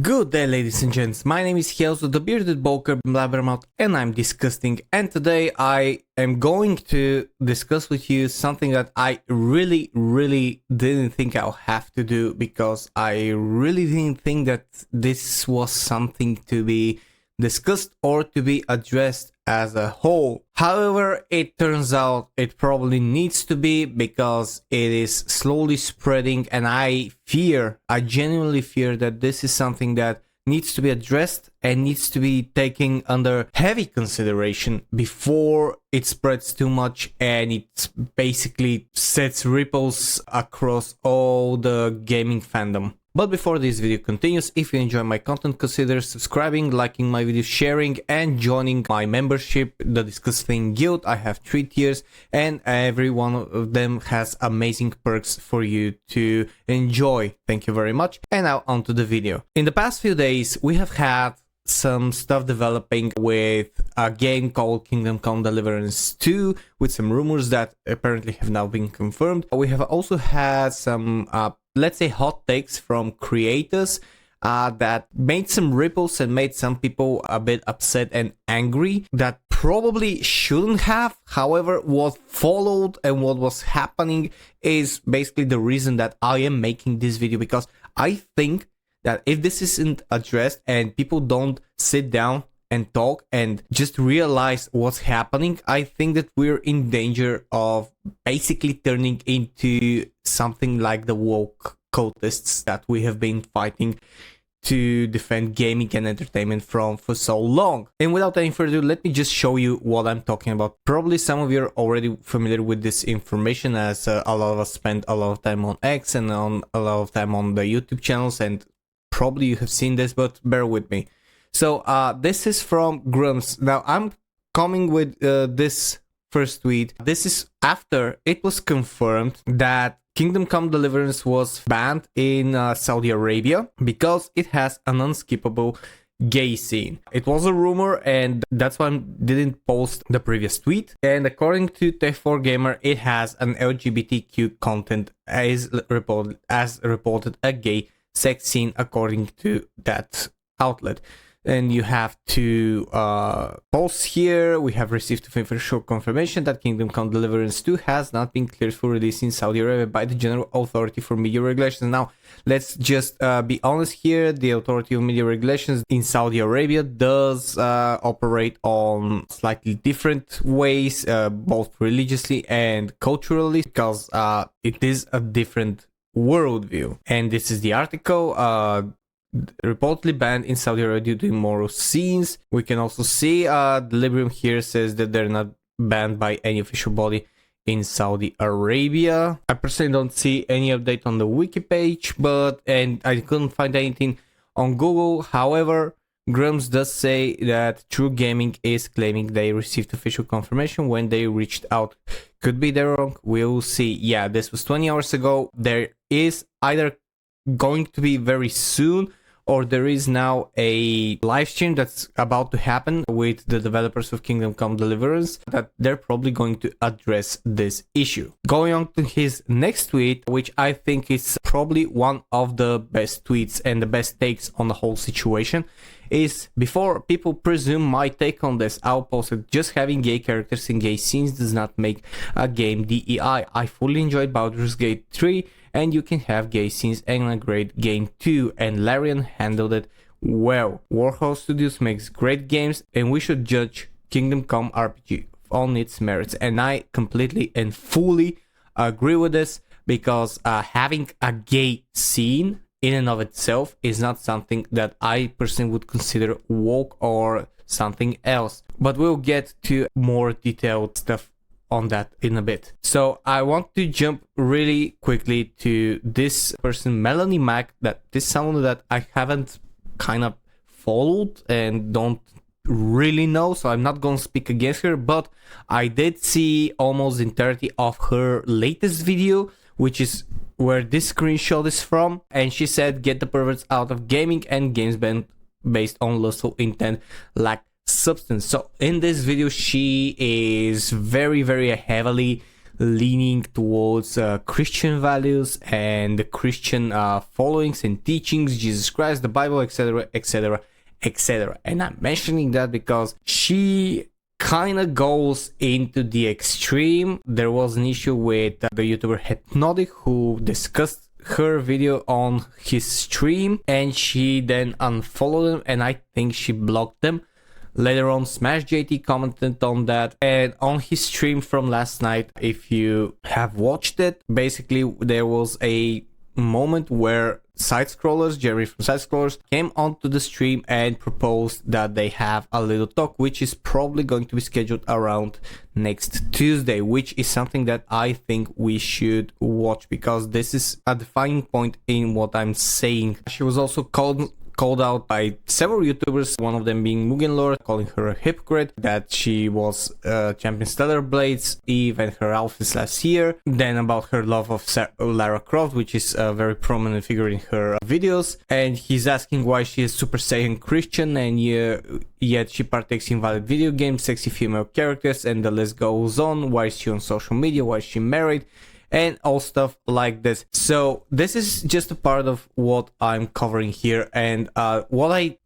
Good day, ladies and gents. My name is Helzo, the bearded bulker blabbermouth, and I'm DiscussThing. And today I am going to discuss with you something that I really didn't think I'll have to do, because I really didn't think that this was something to be discussed or to be addressed as a whole. However, it turns out it probably needs to be, because it is slowly spreading, and I genuinely fear that this is something that needs to be addressed and needs to be taken under heavy consideration before it spreads too much and it basically sets ripples across all the gaming fandom. But before this video continues, if you enjoy my content, consider subscribing, liking my videos, sharing, and joining my membership, the DiscussThing Guild. I have 3 tiers, and every one of them has amazing perks for you to enjoy. Thank you very much. And now on to the video. In the past few days, we have had some stuff developing with a game called Kingdom Come Deliverance 2, with some rumors that apparently have now been confirmed. We have also had some let's say hot takes from creators that made some ripples and made some people a bit upset and angry, that probably shouldn't have. However, what followed and what was happening is basically the reason that I am making this video, because I think that if this isn't addressed and people don't sit down and talk and just realize what's happening, I think that we're in danger of basically turning into something like the woke cultists that we have been fighting to defend gaming and entertainment from for so long. And without any further ado, let me just show you what I'm talking about. Probably some of you are already familiar with this information, as a lot of us spend a lot of time on X and on a lot of time on the YouTube channels, and probably you have seen this, but bear with me. So this is from Grumps. Now I'm coming with this first tweet. This is after it was confirmed that Kingdom Come Deliverance was banned in Saudi Arabia because it has an unskippable gay scene. It was a rumor, and that's why I didn't post the previous tweet. And according to Tech4Gamer, it has an LGBTQ content as reported a gay sex scene, according to that outlet. And you have to post here. We have received official confirmation that Kingdom Come Deliverance 2 has not been cleared for release in Saudi Arabia by the General Authority for Media Regulations. Now, let's just be honest here. The Authority of Media Regulations in Saudi Arabia does operate on slightly different ways, both religiously and culturally, because it is a different worldview. And this is the article. Reportedly banned in Saudi Arabia due to immoral scenes. We can also see Delirium here says that they're not banned by any official body in Saudi Arabia. I personally don't see any update on the wiki page, and I couldn't find anything on Google. However, Grumps does say that True Gaming is claiming they received official confirmation when they reached out. Could be they're wrong. We'll see. Yeah, this was 20 hours ago. There is either going to be very soon, or there is now a live stream that's about to happen with the developers of Kingdom Come Deliverance, that they're probably going to address this issue. Going on to his next tweet, which I think is probably one of the best tweets and the best takes on the whole situation, is: before people presume my take on this, I'll post it. Just having gay characters in gay scenes does not make a game DEI. I fully enjoyed Baldur's Gate 3, and you can have gay scenes and a great game too, and Larian handled it well. Warhol Studios makes great games, and we should judge Kingdom Come RPG on its merits. And I completely and fully agree with this, because having a gay scene in and of itself is not something that I personally would consider woke or something else. But we'll get to more detailed stuff on that in a bit. So I want to jump really quickly to this person, Melanie Mack, that is someone that I haven't kind of followed and don't really know, so I'm not going to speak against her, but I did see almost the entirety of her latest video, which is where this screenshot is from, and she said, "Get the perverts out of gaming, and games banned based on lustful intent lack substance." So in this video, she is very heavily leaning towards Christian values and the Christian followings and teachings, Jesus Christ, the Bible, etc., etc., etc. And I'm mentioning that because she kind of goes into the extreme. There was an issue with the YouTuber Hypnotic who discussed her video on his stream, and she then unfollowed him, and I think she blocked them. Later on, Smash JT commented on that, and on his stream from last night, if you have watched it, basically there was a moment where Jeremy from Side Scrollers came onto the stream and proposed that they have a little talk, which is probably going to be scheduled around next Tuesday, which is something that I think we should watch because this is a defining point in what I'm saying. She was also called out by several YouTubers, one of them being Mugen Lord, calling her a hypocrite, that she was champion Stellar Blades, Eve and her outfits last year, then about her love of Lara Croft, which is a very prominent figure in her videos, and he's asking why she is Super Saiyan Christian and yet she partakes in valid video games, sexy female characters, and the list goes on. Why is she on social media? Why is she married? And all stuff like this. So this is just a part of what I'm covering here, and what I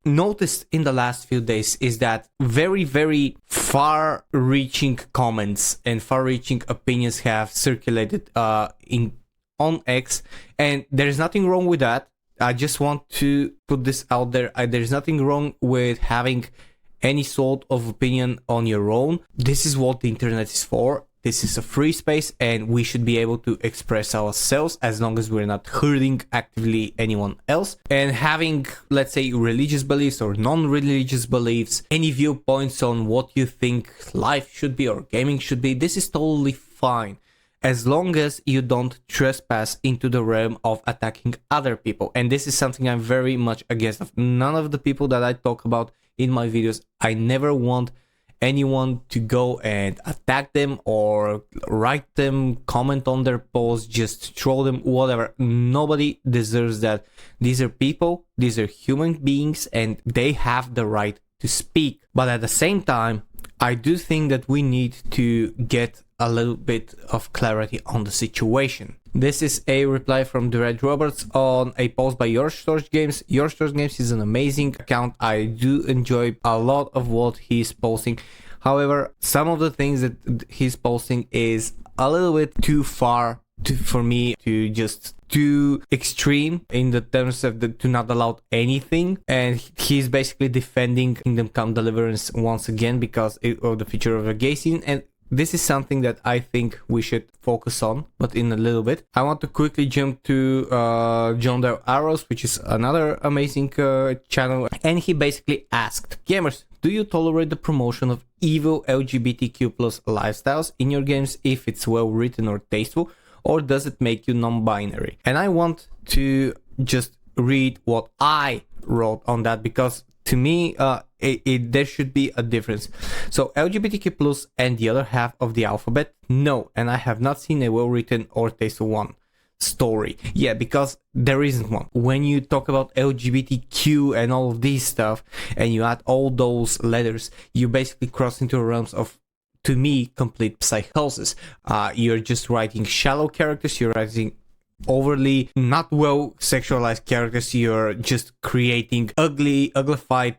noticed in the last few days is that very, very far-reaching comments and far-reaching opinions have circulated on X, and there's nothing wrong with that. I just want to put this out there. There's nothing wrong with having any sort of opinion on your own. This is what the internet is for. This is a free space, and we should be able to express ourselves as long as we're not hurting actively anyone else. And having, let's say, religious beliefs or non-religious beliefs, any viewpoints on what you think life should be or gaming should be, this is totally fine, as long as you don't trespass into the realm of attacking other people. And this is something I'm very much against. None of the people that I talk about in my videos, I never want anyone to go and attack them or write them, comment on their posts, just troll them, whatever. Nobody deserves that. These are people, these are human beings, and they have the right to speak. But at the same time, I do think that we need to get a little bit of clarity on the situation. This is a reply from Red Roberts on a post by Your Storage Games. Your Storage Games is an amazing account. I do enjoy a lot of what he's posting. However, some of the things that he's posting is a little bit too far for me, to just too extreme in the terms of to not allow anything. And he's basically defending Kingdom Come Deliverance once again because of the feature of a gay scene. And this is something that I think we should focus on, but in a little bit. I want to quickly jump to John Del Arrows, which is another amazing channel. And he basically asked, gamers, do you tolerate the promotion of evil LGBTQ plus lifestyles in your games if it's well written or tasteful, or does it make you non-binary? And I want to just read what I wrote on that, because to me, there should be a difference. So LGBTQ plus and the other half of the alphabet, no. And I have not seen a well-written or tasteful one story. Yeah, because there isn't one. When you talk about LGBTQ and all of this stuff, and you add all those letters, you basically cross into realms of, to me, complete psychosis. You're just writing shallow characters, you're writing overly not well sexualized characters, you're just creating uglified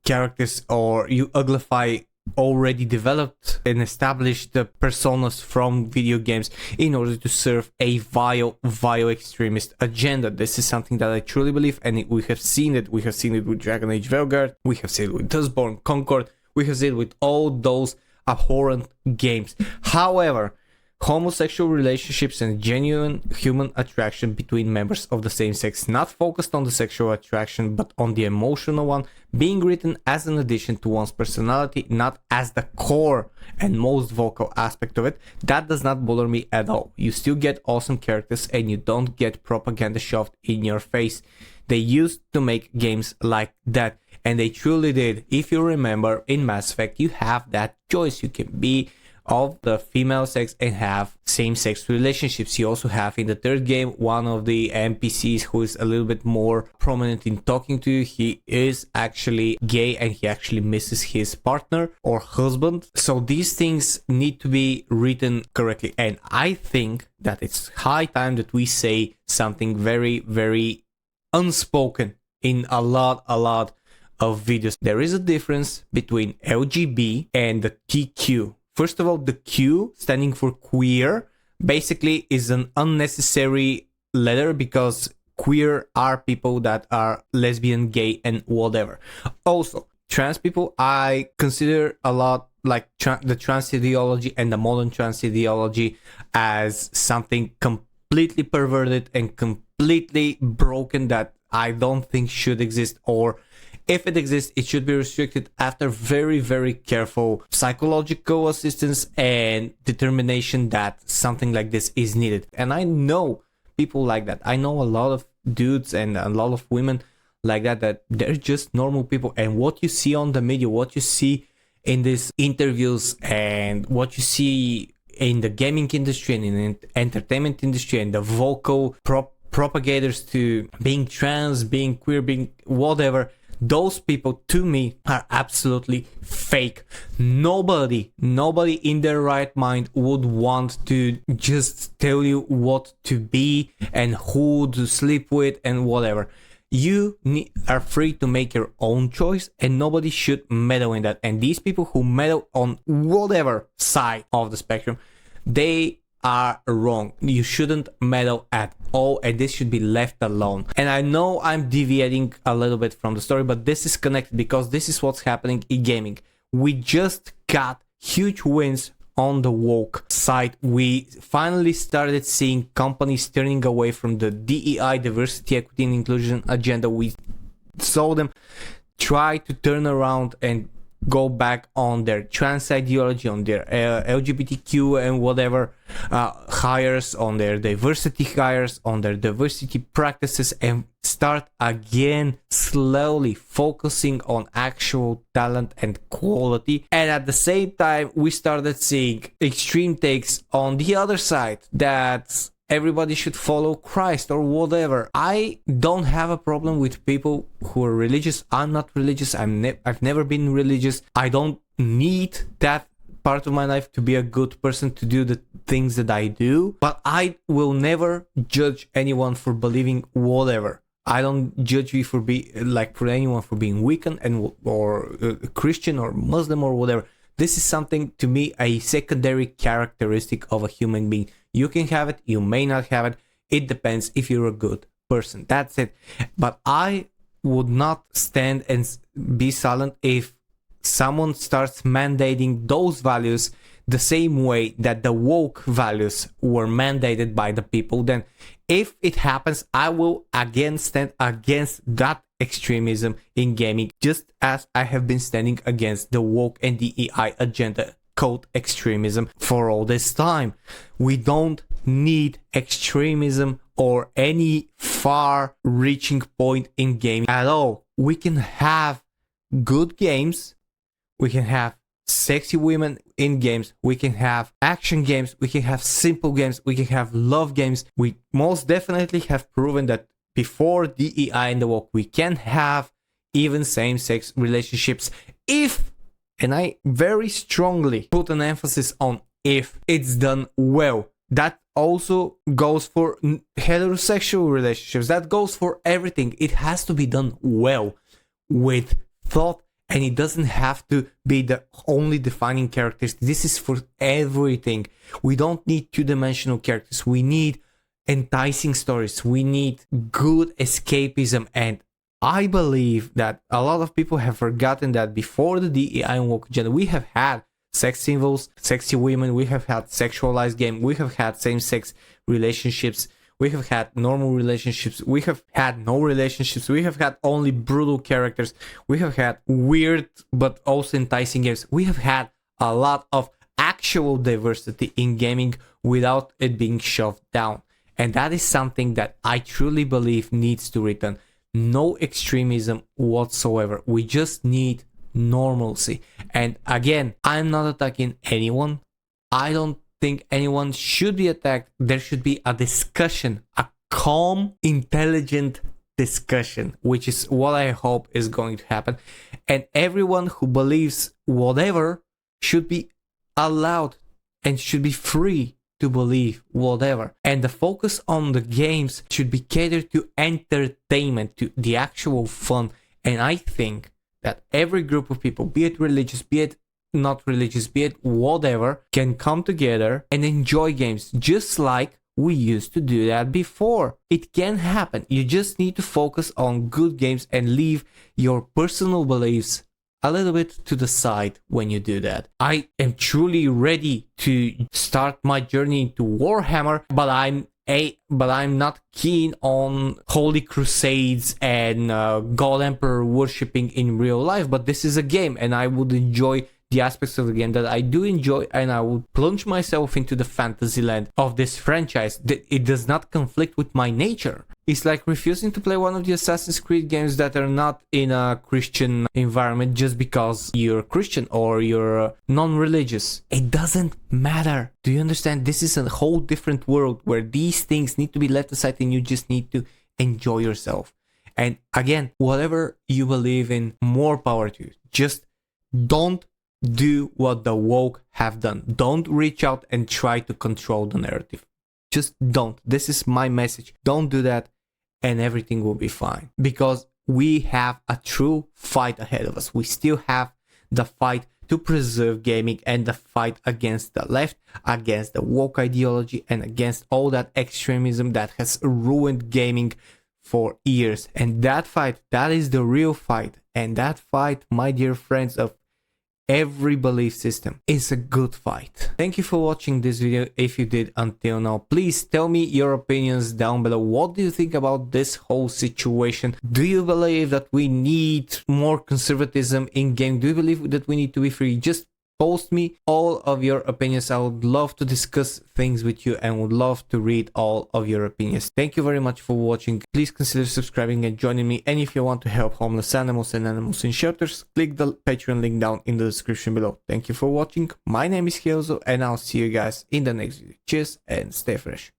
characters, or you uglify already developed and established personas from video games in order to serve a vile extremist agenda. This is something that I truly believe, and we have seen it. We have seen it with Dragon Age Velgard, we have seen it with Dustborn Concord, we have seen it with all those abhorrent games. However, homosexual relationships and genuine human attraction between members of the same sex, not focused on the sexual attraction but on the emotional one, being written as an addition to one's personality, not as the core and most vocal aspect of it, that does not bother me at all. You still get awesome characters and you don't get propaganda shoved in your face. They used to make games like that, and they truly did. If you remember, in Mass Effect you have that choice. You can be of the female sex and have same-sex relationships. You also have in the third game one of the NPCs who is a little bit more prominent in talking to you. He is actually gay and he actually misses his partner or husband. So these things need to be written correctly, and I think that it's high time that we say something very, very unspoken in a lot of videos. There is a difference between LGB and the TQ. First of all, the Q, standing for queer, basically is an unnecessary letter because queer are people that are lesbian, gay, and whatever. Also, trans people, I consider a lot like the trans ideology and the modern trans ideology as something completely perverted and completely broken that I don't think should exist, or if it exists, it should be restricted after very, very careful psychological assistance and determination that something like this is needed. And I know people like that. I know a lot of dudes and a lot of women like that they're just normal people. And what you see on the media, what you see in these interviews, and what you see in the gaming industry and in the entertainment industry, and the vocal propagators to being trans, being queer, being whatever, those people to me are absolutely fake. Nobody in their right mind would want to just tell you what to be and who to sleep with and whatever. You are free to make your own choice, and nobody should meddle in that. And these people who meddle on whatever side of the spectrum, they are wrong. You shouldn't meddle at all, and this should be left alone. And I know I'm deviating a little bit from the story, but this is connected because this is what's happening in gaming. We just got huge wins on the woke side. We finally started seeing companies turning away from the DEI, diversity, equity, and inclusion agenda. We saw them try to turn around and go back on their trans ideology, on their LGBTQ and whatever hires, on their diversity hires, on their diversity practices, and start again slowly focusing on actual talent and quality. And at the same time, we started seeing extreme takes on the other side that everybody should follow Christ or whatever. I don't have a problem with people who are religious. I'm not religious. I've never been religious. I don't need that part of my life to be a good person, to do the things that I do. But I will never judge anyone for believing whatever. I don't judge you for anyone for being Wiccan or Christian or Muslim or whatever. This is something, to me, a secondary characteristic of a human being. You can have it, you may not have it. It depends if you're a good person. That's it. But I would not stand and be silent if someone starts mandating those values the same way that the woke values were mandated by the people. Then if it happens, I will again stand against that extremism in gaming, just as I have been standing against the woke and DEI agenda called extremism for all this time. We don't need extremism or any far-reaching point in gaming at all. We can have good games, we can have sexy women in games, we can have action games, we can have simple games, we can have love games. We most definitely have proven that before DEI and the woke, we can have even same-sex relationships if, and I very strongly put an emphasis on if, it's done well. That also goes for heterosexual relationships. That goes for everything. It has to be done well, with thought, and it doesn't have to be the only defining characters. This is for everything. We don't need two-dimensional characters. We need enticing stories. We need good escapism. And I believe that a lot of people have forgotten that before the DEI and woke agenda, we have had sex symbols, sexy women, we have had sexualized game, we have had same-sex relationships, we have had normal relationships, we have had no relationships, we have had only brutal characters, we have had weird but also enticing games. We have had a lot of actual diversity in gaming without it being shoved down. And that is something that I truly believe needs to return. No extremism whatsoever. We just need normalcy. And again, I'm not attacking anyone. I don't think anyone should be attacked. There should be a discussion, a calm, intelligent discussion, which is what I hope is going to happen. And everyone who believes whatever should be allowed and should be free to believe whatever. And the focus on the games should be catered to entertainment, to the actual fun. And I think that every group of people, be it religious, be it not religious, be it whatever, can come together and enjoy games just like we used to do that before. It can happen. You just need to focus on good games and leave your personal beliefs a little bit to the side when you do that. I am truly ready to start my journey into Warhammer, but I'm not keen on holy crusades and God Emperor worshipping in real life. But this is a game, and I would enjoy the aspects of the game that I do enjoy, and I would plunge myself into the fantasy land of this franchise. It does not conflict with my nature. It's like refusing to play one of the Assassin's Creed games that are not in a Christian environment just because you're Christian or you're non-religious. It doesn't matter. Do you understand? This is a whole different world where these things need to be left aside and you just need to enjoy yourself. And again, whatever you believe in, more power to you. Just don't do what the woke have done. Don't reach out and try to control the narrative. Just don't. This is my message. Don't do that and everything will be fine. Because we have a true fight ahead of us. We still have the fight to preserve gaming and the fight against the left, against the woke ideology, and against all that extremism that has ruined gaming for years. And that fight, that is the real fight. And that fight, my dear friends of every belief system, is a good fight. Thank you for watching this video. If you did until now, please tell me your opinions down below. What do you think about this whole situation? Do you believe that we need more conservatism in game? Do you believe that we need to be free? Just post me all of your opinions. I would love to discuss things with you and would love to read all of your opinions. Thank you very much for watching. Please consider subscribing and joining me. And if you want to help homeless animals and animals in shelters, click the Patreon link down in the description below. Thank you for watching. My name is Hiezo and I'll see you guys in the next video. Cheers and stay fresh.